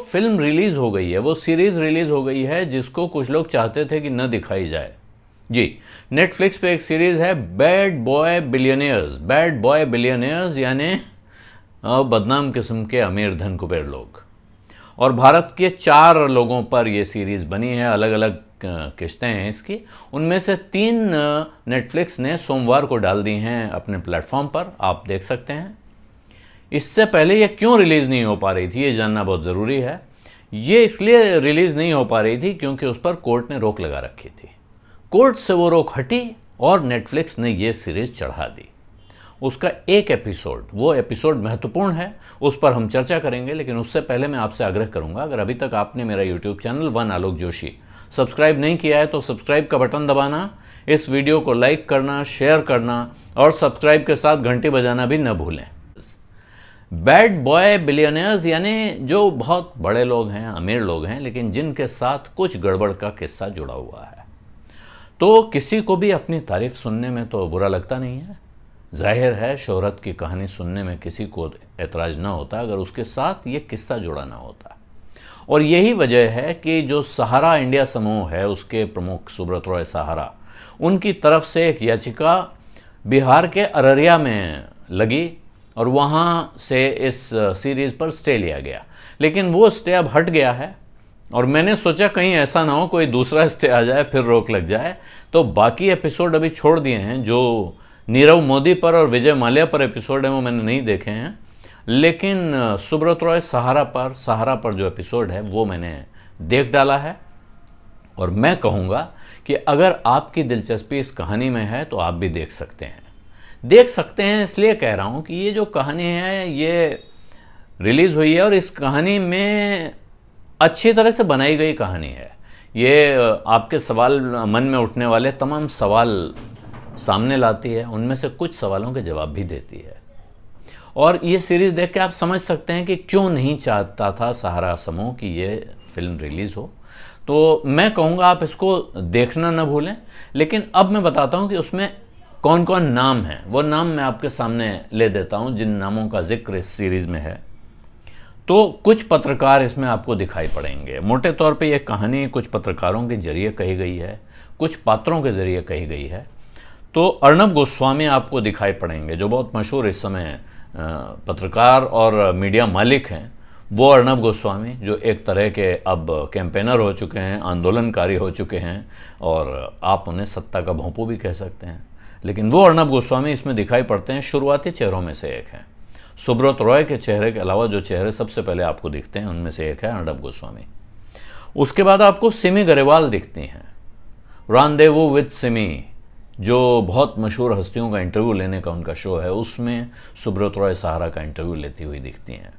Film release हो गई है, वो सीरीज रिलीज हो गई है जिसको कुछ लोग चाहते थे कि न दिखाई जाए। जी, नेटफ्लिक्स पे एक सीरीज है bad boy billionaires. Bad boy billionaires यानी बदनाम किस्म के अमीर धन कुबेर लोग। और भारत के 4 लोगों पर यह सीरीज बनी है, अलग अलग किस्तें हैं इसकी। उनमें से 3 नेटफ्लिक्स ने सोमवार को डाल दी हैं अपने प्लेटफॉर्म पर, आप देख सकते हैं। इससे पहले ये क्यों रिलीज नहीं हो पा रही थी, ये जानना बहुत ज़रूरी है। ये इसलिए रिलीज नहीं हो पा रही थी क्योंकि उस पर कोर्ट ने रोक लगा रखी थी। कोर्ट से वो रोक हटी और नेटफ्लिक्स ने ये सीरीज चढ़ा दी। उसका एक एपिसोड, वो एपिसोड महत्वपूर्ण है, उस पर हम चर्चा करेंगे। लेकिन उससे पहले मैं आपसे आग्रह करूंगा, अगर अभी तक आपने मेरा यूट्यूब चैनल वन आलोक जोशी सब्सक्राइब नहीं किया है तो सब्सक्राइब का बटन दबाना, इस वीडियो को लाइक करना, शेयर करना और सब्सक्राइब के साथ घंटी बजाना भी न भूलें। बैड बॉय बिलियनियर्स यानी जो बहुत बड़े लोग हैं, अमीर लोग हैं, लेकिन जिनके साथ कुछ गड़बड़ का किस्सा जुड़ा हुआ है। तो किसी को भी अपनी तारीफ सुनने में तो बुरा लगता नहीं है। जाहिर है शोहरत की कहानी सुनने में किसी को एतराज ना होता अगर उसके साथ ये किस्सा जुड़ा ना होता। और यही वजह है कि जो सहारा इंडिया समूह है, उसके प्रमुख सुब्रत रॉय सहारा, उनकी तरफ से एक याचिका बिहार के अररिया में लगी और वहाँ से इस सीरीज़ पर स्टे लिया गया। लेकिन वो स्टे अब हट गया है और मैंने सोचा कहीं ऐसा ना हो कोई दूसरा स्टे आ जाए फिर रोक लग जाए, तो बाकी एपिसोड अभी छोड़ दिए हैं। जो नीरव मोदी पर और विजय माल्या पर एपिसोड हैं वो मैंने नहीं देखे हैं, लेकिन सुब्रत रॉय सहारा पर जो एपिसोड है वो मैंने देख डाला है। और मैं कहूँगा कि अगर आपकी दिलचस्पी इस कहानी में है तो आप भी देख सकते हैं। इसलिए कह रहा हूँ कि ये जो कहानी है ये रिलीज़ हुई है और इस कहानी में अच्छी तरह से बनाई गई कहानी है। ये आपके सवाल, मन में उठने वाले तमाम सवाल सामने लाती है, उनमें से कुछ सवालों के जवाब भी देती है। और ये सीरीज़ देख के आप समझ सकते हैं कि क्यों नहीं चाहता था सहारा समूह कि ये फिल्म रिलीज़ हो। तो मैं कहूँगा आप इसको देखना न भूलें। लेकिन अब मैं बताता हूँ कि उसमें कौन कौन नाम हैं। वो नाम मैं आपके सामने ले देता हूँ जिन नामों का जिक्र इस सीरीज़ में है। तो कुछ पत्रकार इसमें आपको दिखाई पड़ेंगे। मोटे तौर पे ये कहानी कुछ पत्रकारों के जरिए कही गई है, कुछ पात्रों के जरिए कही गई है। तो अर्नब गोस्वामी आपको दिखाई पड़ेंगे, जो बहुत मशहूर इस समय पत्रकार और मीडिया मालिक हैं। वो अर्नब गोस्वामी जो एक तरह के अब कैंपेनर हो चुके हैं, आंदोलनकारी हो चुके हैं और आप उन्हें सत्ता का भोंपू भी कह सकते हैं। लेकिन वो अर्नब गोस्वामी इसमें दिखाई पड़ते हैं, शुरुआती चेहरों में से एक हैं। सुब्रत रॉय के चेहरे के अलावा जो चेहरे सबसे पहले आपको दिखते हैं उनमें से एक है अर्नब गोस्वामी। उसके बाद आपको सिमी गरेवाल दिखती हैं। रानदेवू विद सिमी, जो बहुत मशहूर हस्तियों का इंटरव्यू लेने का उनका शो है, उसमें सुब्रत रॉय सहारा का इंटरव्यू लेती हुई दिखती हैं।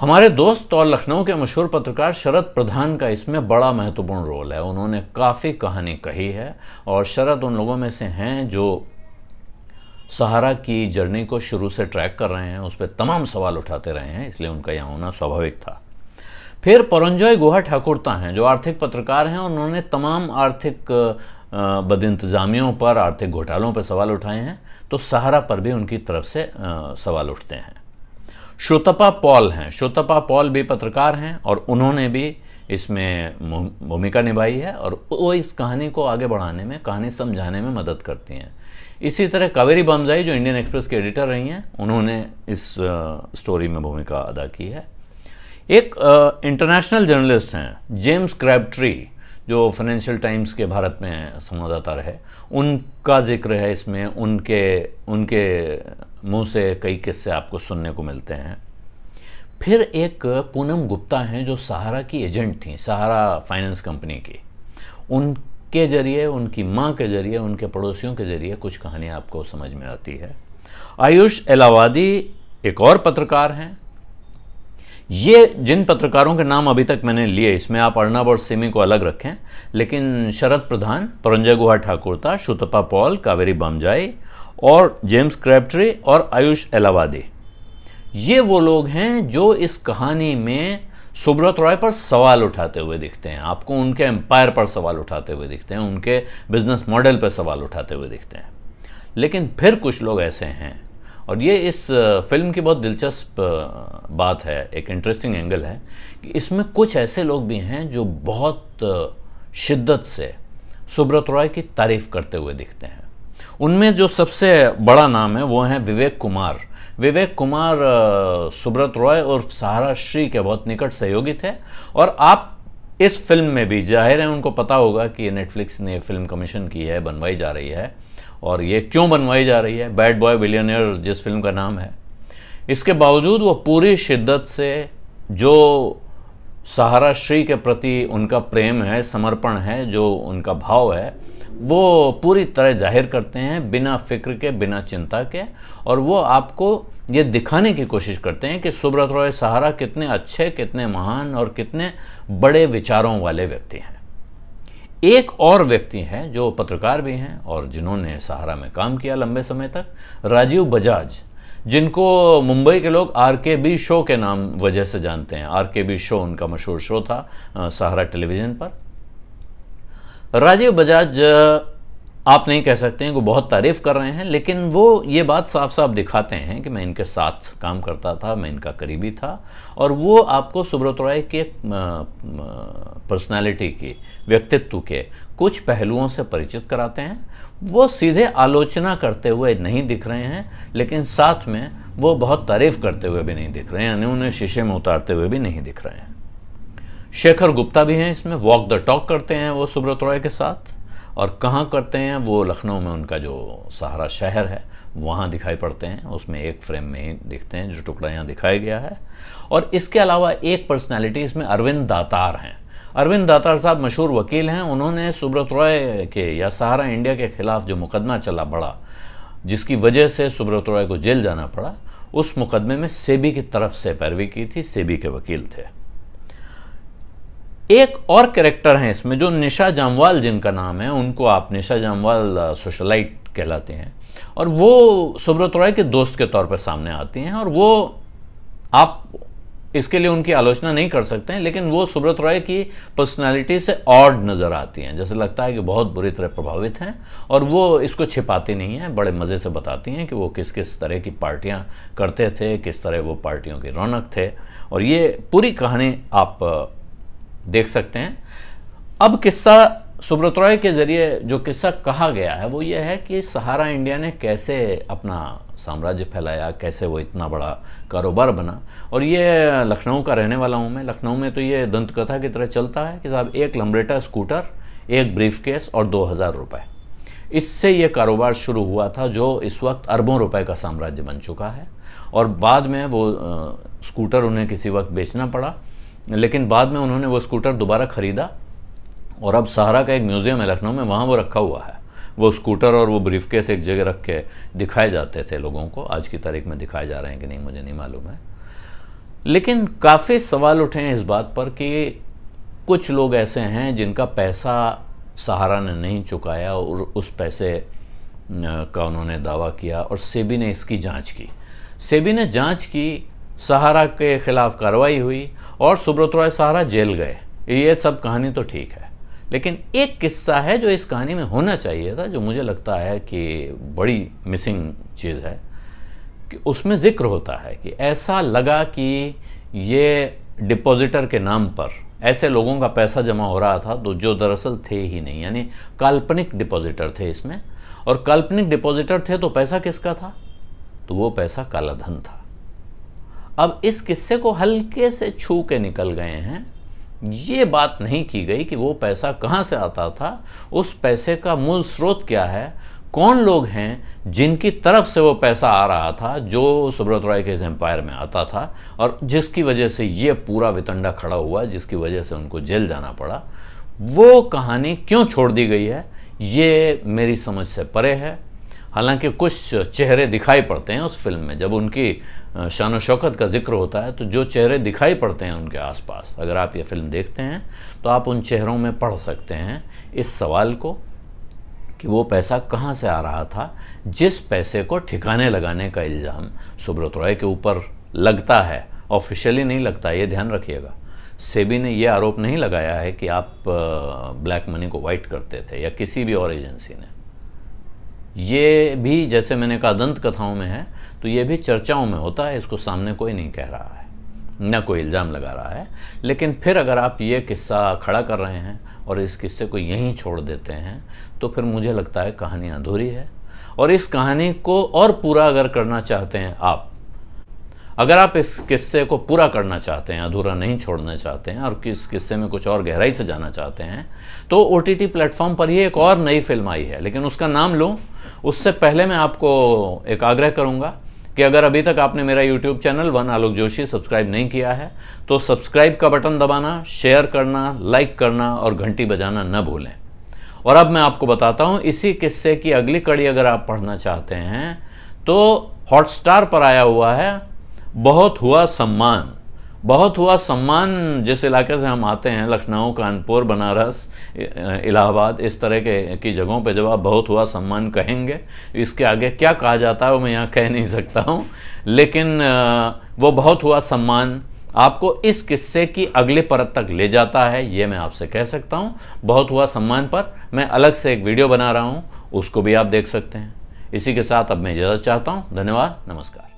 हमारे दोस्त और लखनऊ के मशहूर पत्रकार शरद प्रधान का इसमें बड़ा महत्वपूर्ण रोल है। उन्होंने काफ़ी कहानी कही है और शरद उन लोगों में से हैं जो सहारा की जर्नी को शुरू से ट्रैक कर रहे हैं, उस पर तमाम सवाल उठाते रहे हैं, इसलिए उनका यहाँ होना स्वाभाविक था। फिर परंजॉय गुहा ठाकुरता हैं जो आर्थिक पत्रकार हैं और उन्होंने तमाम आर्थिक बदइंतजामियों पर, आर्थिक घोटालों पर सवाल उठाए हैं, तो सहारा पर भी उनकी तरफ से सवाल उठते हैं। श्रोतपा पॉल हैं, श्रोतपा पॉल भी पत्रकार हैं और उन्होंने भी इसमें भूमिका निभाई है और वो इस कहानी को आगे बढ़ाने में, कहानी समझाने में मदद करती हैं। इसी तरह कावेरी बमजाई जो इंडियन एक्सप्रेस के एडिटर रही हैं, उन्होंने इस स्टोरी में भूमिका अदा की है। एक इंटरनेशनल जर्नलिस्ट हैं जेम्स क्रैबट्री, जो फाइनेंशियल टाइम्स के भारत में संवाददाता रहे, उनका जिक्र है इसमें। उनके मुंह से कई किस्से आपको सुनने को मिलते हैं। फिर एक पूनम गुप्ता हैं जो सहारा की एजेंट थी, सहारा फाइनेंस कंपनी की। उनके जरिए, उनकी माँ के जरिए, उनके पड़ोसियों के जरिए कुछ कहानी आपको समझ में आती है। आयुष एलावादी एक और पत्रकार हैं। ये जिन पत्रकारों के नाम अभी तक मैंने लिए, इसमें आप अर्नब और सिमी को अलग रखें, लेकिन शरद प्रधान, परंजय गुहा ठाकुरता, श्रुतपा पॉल, कावेरी बमजाई और जेम्स क्रैबट्री और आयुष एलावादी, ये वो लोग हैं जो इस कहानी में सुब्रत रॉय पर सवाल उठाते हुए दिखते हैं। आपको उनके एम्पायर पर सवाल उठाते हुए दिखते हैं, उनके बिजनेस मॉडल पर सवाल उठाते हुए दिखते हैं। लेकिन फिर कुछ लोग ऐसे हैं और ये इस फिल्म की बहुत दिलचस्प बात है, एक इंटरेस्टिंग एंगल है कि इसमें कुछ ऐसे लोग भी हैं जो बहुत शिद्दत से सुब्रत रॉय की तारीफ करते हुए दिखते हैं। उनमें जो सबसे बड़ा नाम है वो है विवेक कुमार। विवेक कुमार सुब्रत रॉय और सहारा श्री के बहुत निकट सहयोगी थे, और आप इस फिल्म में भी जाहिर है उनको पता होगा कि नेटफ्लिक्स ने फिल्म कमीशन की है, बनवाई जा रही है, और ये क्यों बनवाई जा रही है, बैड बॉय बिलियनियर जिस फिल्म का नाम है। इसके बावजूद वो पूरी शिद्दत से जो सहारा श्री के प्रति उनका प्रेम है, समर्पण है, जो उनका भाव है, वो पूरी तरह जाहिर करते हैं, बिना फिक्र के, बिना चिंता के। और वो आपको ये दिखाने की कोशिश करते हैं कि सुब्रत रॉय सहारा कितने अच्छे, कितने महान और कितने बड़े विचारों वाले व्यक्ति हैं। एक और व्यक्ति हैं जो पत्रकार भी हैं और जिन्होंने सहारा में काम किया लंबे समय तक, राजीव बजाज, जिनको मुंबई के लोग आरकेबी शो के नाम वजह से जानते हैं। आरकेबी शो उनका मशहूर शो था सहारा टेलीविजन पर। राजीव बजाज आप नहीं कह सकते हैं कि बहुत तारीफ कर रहे हैं, लेकिन वो ये बात साफ साफ दिखाते हैं कि मैं इनके साथ काम करता था, मैं इनका करीबी था, और वो आपको सुब्रत रॉय के पर्सनालिटी की, व्यक्तित्व के कुछ पहलुओं से परिचित कराते हैं। वो सीधे आलोचना करते हुए नहीं दिख रहे हैं, लेकिन साथ में वो बहुत तारीफ करते हुए भी नहीं दिख रहे हैं, यानी उन्हें शीशे में उतारते हुए भी नहीं दिख रहे हैं। शेखर गुप्ता भी हैं इसमें, वॉक द टॉक करते हैं वो सुब्रत रॉय के साथ, और कहाँ करते हैं वो लखनऊ में उनका जो सहारा शहर है वहाँ दिखाई पड़ते हैं, उसमें एक फ्रेम में ही दिखते हैं, जो टुकड़ा यहाँ दिखाया गया है। और इसके अलावा एक पर्सनालिटी इसमें अरविंद दातार हैं। अरविंद दातार साहब मशहूर वकील हैं। उन्होंने सुब्रत रॉय के या सहारा इंडिया के खिलाफ जो मुकदमा चला बड़ा, जिसकी वजह से सुब्रत रॉय को जेल जाना पड़ा, उस मुकदमे में सेबी की तरफ से पैरवी की थी, सेबी के वकील थे। एक और कैरेक्टर हैं इसमें जो निशा जामवाल जिनका नाम है, उनको आप निशा जामवाल सोशलाइट कहलाते हैं, और वो सुब्रत रॉय के दोस्त के तौर पर सामने आती हैं। और वो आप इसके लिए उनकी आलोचना नहीं कर सकते हैं, लेकिन वो सुब्रत रॉय की पर्सनालिटी से ऑड नजर आती हैं, जैसे लगता है कि बहुत बुरी तरह प्रभावित हैं, और वो इसको छिपाती नहीं हैं, बड़े मज़े से बताती हैं कि वो किस किस तरह की पार्टियां करते थे, किस तरह वो पार्टियों की रौनक थे, और ये पूरी कहानी आप देख सकते हैं। अब किस्सा सुब्रत रॉय के जरिए जो किस्सा कहा गया है वो ये है कि सहारा इंडिया ने कैसे अपना साम्राज्य फैलाया, कैसे वो इतना बड़ा कारोबार बना। और ये लखनऊ का रहने वाला हूँ मैं। लखनऊ में तो ये दंत कथा की तरह चलता है कि साहब एक लम्ब्रेटा स्कूटर, एक ब्रीफकेस और 2000 रुपये, इससे ये कारोबार शुरू हुआ था, जो इस वक्त अरबों रुपए का साम्राज्य बन चुका है। और बाद में वो स्कूटर उन्हें किसी वक्त बेचना पड़ा, लेकिन बाद में उन्होंने वो स्कूटर दोबारा ख़रीदा, और अब सहारा का एक म्यूज़ियम है लखनऊ में, वहाँ वो रखा हुआ है। वो स्कूटर और वो ब्रीफकेस एक जगह रख के दिखाए जाते थे लोगों को। आज की तारीख में दिखाए जा रहे हैं कि नहीं मुझे नहीं मालूम है, लेकिन काफ़ी सवाल उठे हैं इस बात पर कि कुछ लोग ऐसे हैं जिनका पैसा सहारा ने नहीं चुकाया, और उस पैसे का उन्होंने दावा किया, और सेबी ने इसकी जाँच की। सेबी ने जाँच की, सहारा के खिलाफ कार्रवाई हुई, और सुब्रत रॉय सहारा जेल गए। ये सब कहानी तो ठीक है, लेकिन एक किस्सा है जो इस कहानी में होना चाहिए था, जो मुझे लगता है कि बड़ी मिसिंग चीज़ है, कि उसमें जिक्र होता है कि ऐसा लगा कि ये डिपॉजिटर के नाम पर ऐसे लोगों का पैसा जमा हो रहा था तो जो दरअसल थे ही नहीं, यानी काल्पनिक डिपॉजिटर थे इसमें। और काल्पनिक डिपॉजिटर थे तो पैसा किसका था? तो वो पैसा काला धन था। अब इस किस्से को हल्के से छू के निकल गए हैं। ये बात नहीं की गई कि वो पैसा कहाँ से आता था, उस पैसे का मूल स्रोत क्या है, कौन लोग हैं जिनकी तरफ से वो पैसा आ रहा था, जो सुब्रत रॉय के इस एम्पायर में आता था, और जिसकी वजह से ये पूरा वितंडा खड़ा हुआ, जिसकी वजह से उनको जेल जाना पड़ा। वो कहानी क्यों छोड़ दी गई है, ये मेरी समझ से परे है। हालांकि कुछ चेहरे दिखाई पड़ते हैं उस फिल्म में, जब उनकी शान शौकत का जिक्र होता है तो जो चेहरे दिखाई पड़ते हैं उनके आसपास, अगर आप ये फिल्म देखते हैं तो आप उन चेहरों में पढ़ सकते हैं इस सवाल को कि वो पैसा कहाँ से आ रहा था, जिस पैसे को ठिकाने लगाने का इल्ज़ाम सुब्रत रॉय के ऊपर लगता है। ऑफिशियली नहीं लगता, ये ध्यान रखिएगा। सेबी ने ये आरोप नहीं लगाया है कि आप ब्लैक मनी को वाइट करते थे, या किसी भी और एजेंसी ने। ये भी जैसे मैंने कहा दंत कथाओं में है, तो ये भी चर्चाओं में होता है, इसको सामने कोई नहीं कह रहा है, ना कोई इल्ज़ाम लगा रहा है। लेकिन फिर अगर आप ये किस्सा खड़ा कर रहे हैं और इस किस्से को यहीं छोड़ देते हैं तो फिर मुझे लगता है कहानी अधूरी है। और इस कहानी को और पूरा अगर करना चाहते हैं आप, अगर आप इस किस्से को पूरा करना चाहते हैं, अधूरा नहीं छोड़ना चाहते हैं और किस किस्से में कुछ और गहराई से जाना चाहते हैं, तो OTT प्लेटफॉर्म पर ही एक और नई फिल्म आई है, लेकिन उसका नाम लूँ उससे पहले मैं आपको एक आग्रह करूँगा कि अगर अभी तक आपने मेरा YouTube चैनल वन आलोक जोशी सब्सक्राइब नहीं किया है तो सब्सक्राइब का बटन दबाना, शेयर करना, लाइक करना और घंटी बजाना न भूलें। और अब मैं आपको बताता हूँ, इसी किस्से की अगली कड़ी अगर आप पढ़ना चाहते हैं तो हॉटस्टार पर आया हुआ है बहुत हुआ सम्मान। बहुत हुआ सम्मान जिस इलाके से हम आते हैं, लखनऊ, कानपुर, बनारस, इलाहाबाद, इस तरह की जगहों पे जब आप बहुत हुआ सम्मान कहेंगे, इसके आगे क्या कहा जाता है वो मैं यहाँ कह नहीं सकता हूँ, लेकिन वो बहुत हुआ सम्मान आपको इस किस्से की अगली परत तक ले जाता है, ये मैं आपसे कह सकता हूँ। बहुत हुआ सम्मान पर मैं अलग से एक वीडियो बना रहा हूँ, उसको भी आप देख सकते हैं। इसी के साथ अब मैं इजाज़त चाहता हूँ। धन्यवाद, नमस्कार।